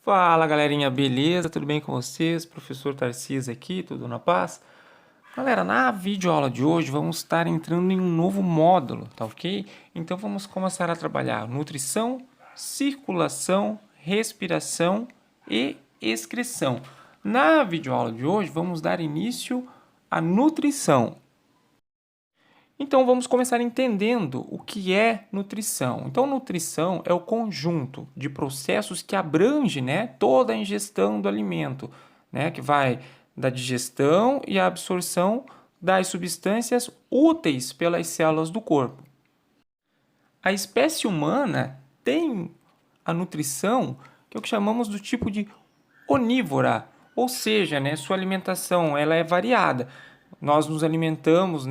Fala galerinha, beleza? Tudo bem com vocês? Professor Tarcísio aqui, tudo na paz? Galera, na videoaula de hoje vamos estar entrando em um novo módulo, tá ok? Então vamos começar a trabalhar nutrição, circulação, respiração e excreção. Na videoaula de hoje vamos dar início à nutrição. Então, vamos começar entendendo o que é nutrição. Então, nutrição é o conjunto de processos que abrange, toda a ingestão do alimento, que vai da digestão e a absorção das substâncias úteis pelas células do corpo. A espécie humana tem a nutrição que é o que chamamos do tipo de onívora, ou seja, sua alimentação ela é variada. Nós nos alimentamos,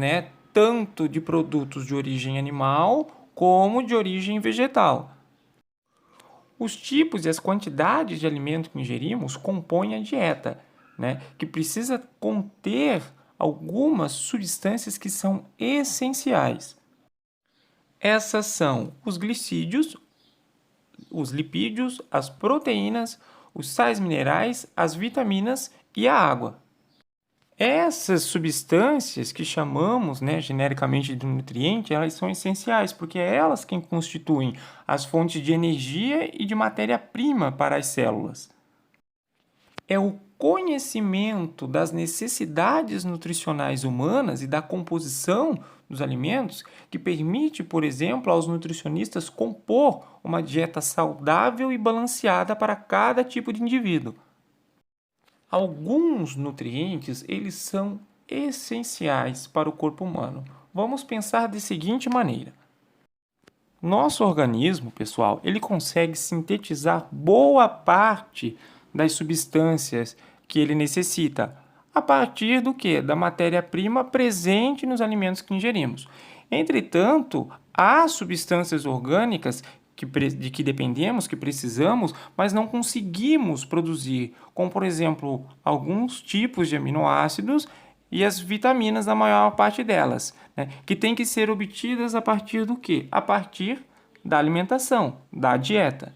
tanto de produtos de origem animal como de origem vegetal. Os tipos e as quantidades de alimento que ingerimos compõem a dieta, que precisa conter algumas substâncias que são essenciais. Essas são os glicídios, os lipídios, as proteínas, os sais minerais, as vitaminas e a água. Essas substâncias que chamamos, genericamente de nutriente, elas são essenciais, porque é elas quem constituem as fontes de energia e de matéria-prima para as células. É o conhecimento das necessidades nutricionais humanas e da composição dos alimentos que permite, por exemplo, aos nutricionistas compor uma dieta saudável e balanceada para cada tipo de indivíduo. Alguns nutrientes, eles são essenciais para o corpo humano. Vamos pensar da seguinte maneira. Nosso organismo, pessoal, ele consegue sintetizar boa parte das substâncias que ele necessita. A partir do quê? Da matéria-prima presente nos alimentos que ingerimos. Entretanto, há substâncias orgânicas de que dependemos, que precisamos, mas não conseguimos produzir, como, por exemplo, alguns tipos de aminoácidos e as vitaminas, a maior parte delas, que têm que ser obtidas a partir do quê? A partir da alimentação, da dieta.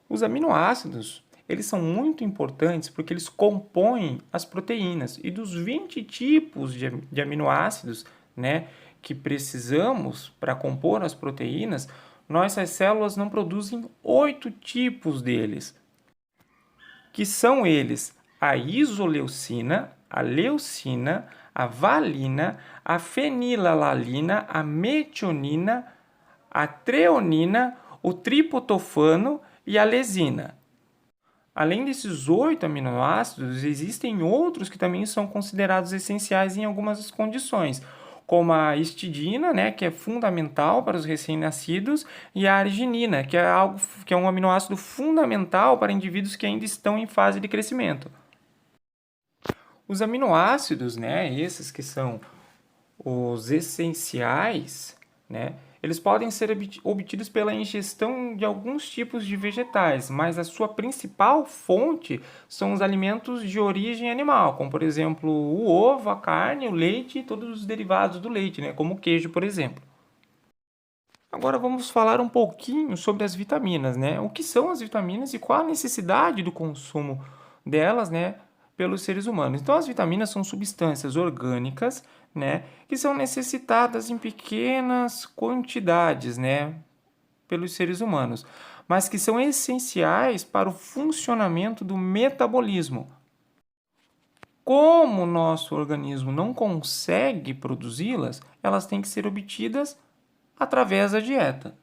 Os aminoácidos, eles são muito importantes porque eles compõem as proteínas. E dos 20 tipos de aminoácidos, que precisamos para compor as proteínas, nossas células não produzem 8 tipos deles, que são eles a isoleucina, a leucina, a valina, a fenilalanina, a metionina, a treonina, o triptofano e a lesina. Além desses 8 aminoácidos, existem outros que também são considerados essenciais em algumas condições, como a histidina, que é fundamental para os recém-nascidos, e a arginina, que é um aminoácido fundamental para indivíduos que ainda estão em fase de crescimento. Os aminoácidos, esses que são os essenciais, eles podem ser obtidos pela ingestão de alguns tipos de vegetais, mas a sua principal fonte são os alimentos de origem animal, como, por exemplo, o ovo, a carne, o leite e todos os derivados do leite, como o queijo, por exemplo. Agora vamos falar um pouquinho sobre as vitaminas, O que são as vitaminas e qual a necessidade do consumo delas, pelos seres humanos. Então, as vitaminas são substâncias orgânicas, que são necessitadas em pequenas quantidades, pelos seres humanos, mas que são essenciais para o funcionamento do metabolismo. Como o nosso organismo não consegue produzi-las, elas têm que ser obtidas através da dieta.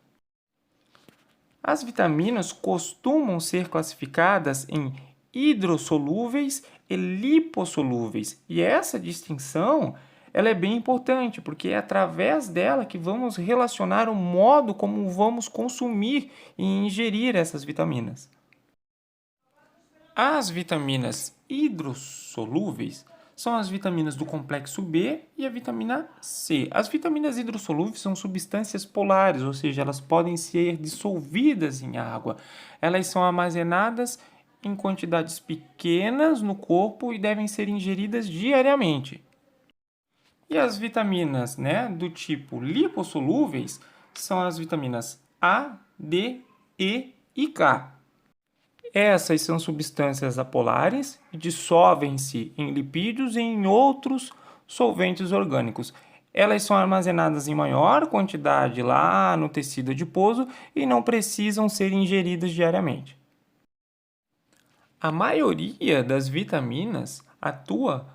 As vitaminas costumam ser classificadas em hidrossolúveis e lipossolúveis. E essa distinção ela é bem importante, porque é através dela que vamos relacionar o modo como vamos consumir e ingerir essas vitaminas. As vitaminas hidrossolúveis são as vitaminas do complexo B e a vitamina C. As vitaminas hidrossolúveis são substâncias polares, ou seja, elas podem ser dissolvidas em água. Elas são armazenadas em quantidades pequenas no corpo e devem ser ingeridas diariamente. E as vitaminas, do tipo lipossolúveis são as vitaminas A, D, E e K. Essas são substâncias apolares e dissolvem-se em lipídios e em outros solventes orgânicos. Elas são armazenadas em maior quantidade lá no tecido adiposo e não precisam ser ingeridas diariamente. A maioria das vitaminas atua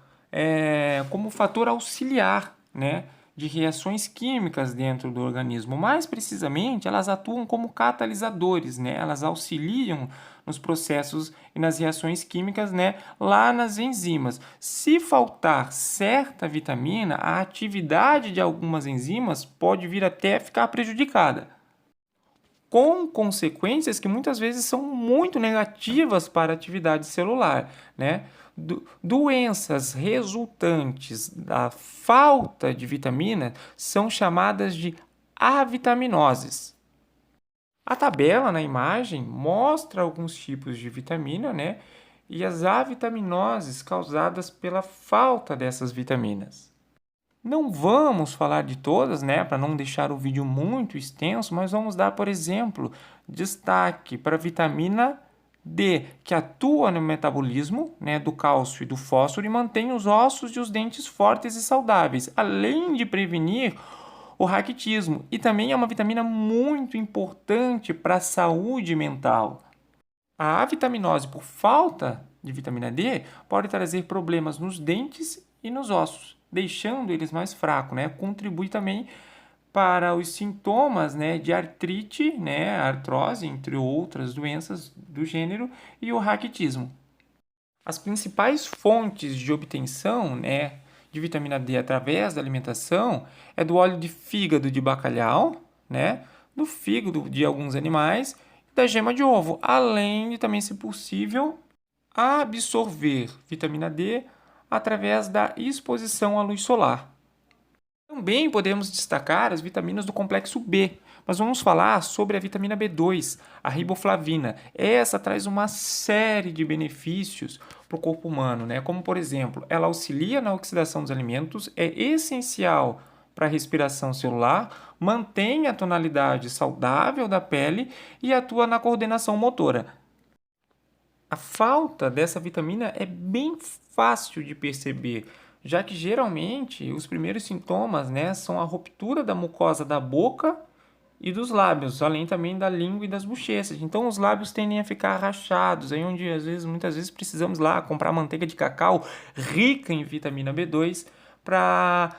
como fator auxiliar, né, de reações químicas dentro do organismo. Mais precisamente, elas atuam como catalisadores, né? Elas auxiliam nos processos e nas reações químicas, né, lá nas enzimas. Se faltar certa vitamina, a atividade de algumas enzimas pode vir até ficar prejudicada, com consequências que muitas vezes são muito negativas para a atividade celular, né? Doenças resultantes da falta de vitamina são chamadas de avitaminoses. A tabela na imagem mostra alguns tipos de vitamina, né? E as avitaminoses causadas pela falta dessas vitaminas. Não vamos falar de todas, né, para não deixar o vídeo muito extenso, mas vamos dar, por exemplo, destaque para a vitamina D, que atua no metabolismo, né, do cálcio e do fósforo e mantém os ossos e os dentes fortes e saudáveis, além de prevenir o raquitismo. E também é uma vitamina muito importante para a saúde mental. A avitaminose por falta de vitamina D pode trazer problemas nos dentes e nos ossos, deixando eles mais fracos, né? Contribui também para os sintomas, né, de artrite, né, artrose, entre outras doenças do gênero, e o raquitismo. As principais fontes de obtenção, né, de vitamina D através da alimentação é do óleo de fígado de bacalhau, né, do fígado de alguns animais e da gema de ovo, além de também, se possível, absorver vitamina D através da exposição à luz solar. Também podemos destacar as vitaminas do complexo B, mas vamos falar sobre a vitamina B2, a riboflavina. Essa traz uma série de benefícios para o corpo humano, né? Como, por exemplo, ela auxilia na oxidação dos alimentos, é essencial para a respiração celular, mantém a tonalidade saudável da pele e atua na coordenação motora. A falta dessa vitamina é bem fácil de perceber, já que geralmente os primeiros sintomas, né, são a ruptura da mucosa da boca e dos lábios, além também da língua e das bochechas. Então os lábios tendem a ficar rachados, aí onde muitas vezes precisamos lá comprar manteiga de cacau rica em vitamina B2 para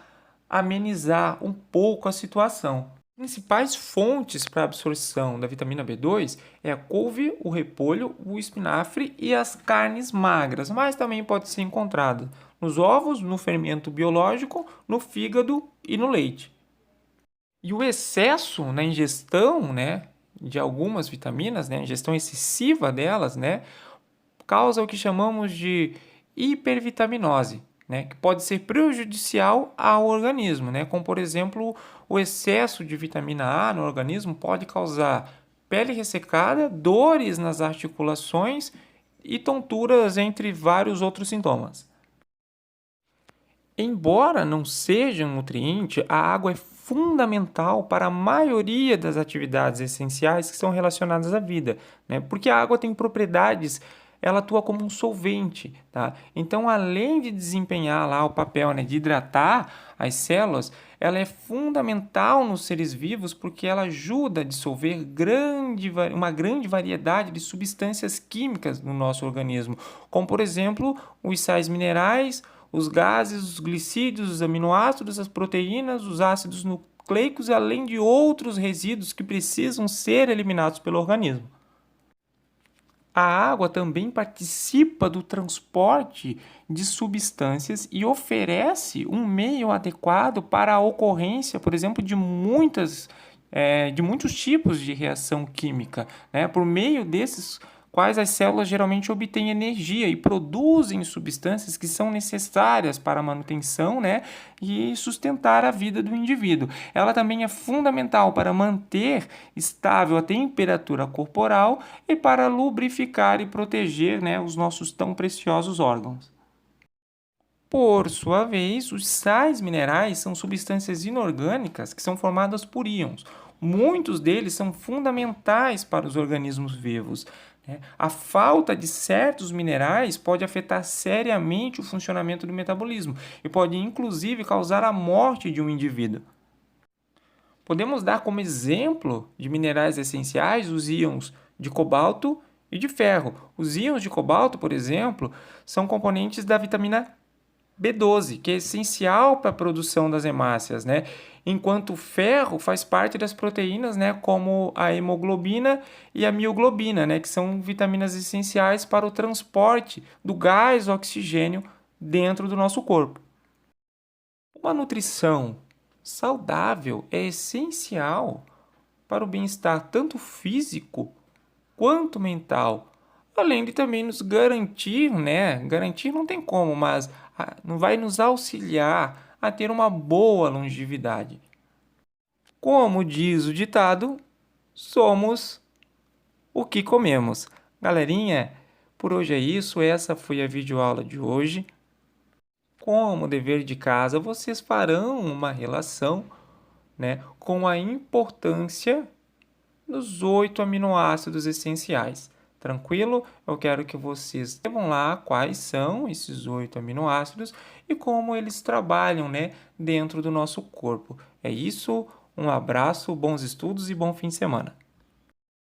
amenizar um pouco a situação. Principais fontes para a absorção da vitamina B2 é a couve, o repolho, o espinafre e as carnes magras, mas também pode ser encontrada nos ovos, no fermento biológico, no fígado e no leite. E o excesso na ingestão, né, de algumas vitaminas, né, a ingestão excessiva delas, né, causa o que chamamos de hipervitaminose, né, que pode ser prejudicial ao organismo, né, como, por exemplo, o excesso de vitamina A no organismo pode causar pele ressecada, dores nas articulações e tonturas, entre vários outros sintomas. Embora não seja um nutriente, a água é fundamental para a maioria das atividades essenciais que são relacionadas à vida, né? Porque a água tem propriedades, ela atua como um solvente, tá? Então, além de desempenhar lá o papel, né, de hidratar as células, ela é fundamental nos seres vivos porque ela ajuda a dissolver uma grande variedade de substâncias químicas no nosso organismo, como, por exemplo, os sais minerais, os gases, os glicídios, os aminoácidos, as proteínas, os ácidos nucleicos, além de outros resíduos que precisam ser eliminados pelo organismo. A água também participa do transporte de substâncias e oferece um meio adequado para a ocorrência, por exemplo, de muitos tipos de reação química, né? Por meio desses quais as células geralmente obtêm energia e produzem substâncias que são necessárias para a manutenção, né, e sustentar a vida do indivíduo. Ela também é fundamental para manter estável a temperatura corporal e para lubrificar e proteger, né, os nossos tão preciosos órgãos. Por sua vez, os sais minerais são substâncias inorgânicas que são formadas por íons. Muitos deles são fundamentais para os organismos vivos, né? A falta de certos minerais pode afetar seriamente o funcionamento do metabolismo e pode, inclusive, causar a morte de um indivíduo. Podemos dar como exemplo de minerais essenciais os íons de cobalto e de ferro. Os íons de cobalto, por exemplo, são componentes da vitamina B12, que é essencial para a produção das hemácias, né? Enquanto o ferro faz parte das proteínas, né, como a hemoglobina e a mioglobina, né, que são vitaminas essenciais para o transporte do gás oxigênio dentro do nosso corpo. Uma nutrição saudável é essencial para o bem-estar tanto físico quanto mental, além de também nos garantir, né? Garantir não tem como, mas não vai nos auxiliar a ter uma boa longevidade. Como diz o ditado, somos o que comemos. Galerinha, por hoje é isso. Essa foi a videoaula de hoje. Como dever de casa, vocês farão uma relação, né, com a importância dos 8 aminoácidos essenciais. Tranquilo? Eu quero que vocês escrevam lá quais são esses 8 aminoácidos e como eles trabalham, né, dentro do nosso corpo. É isso, um abraço, bons estudos e bom fim de semana.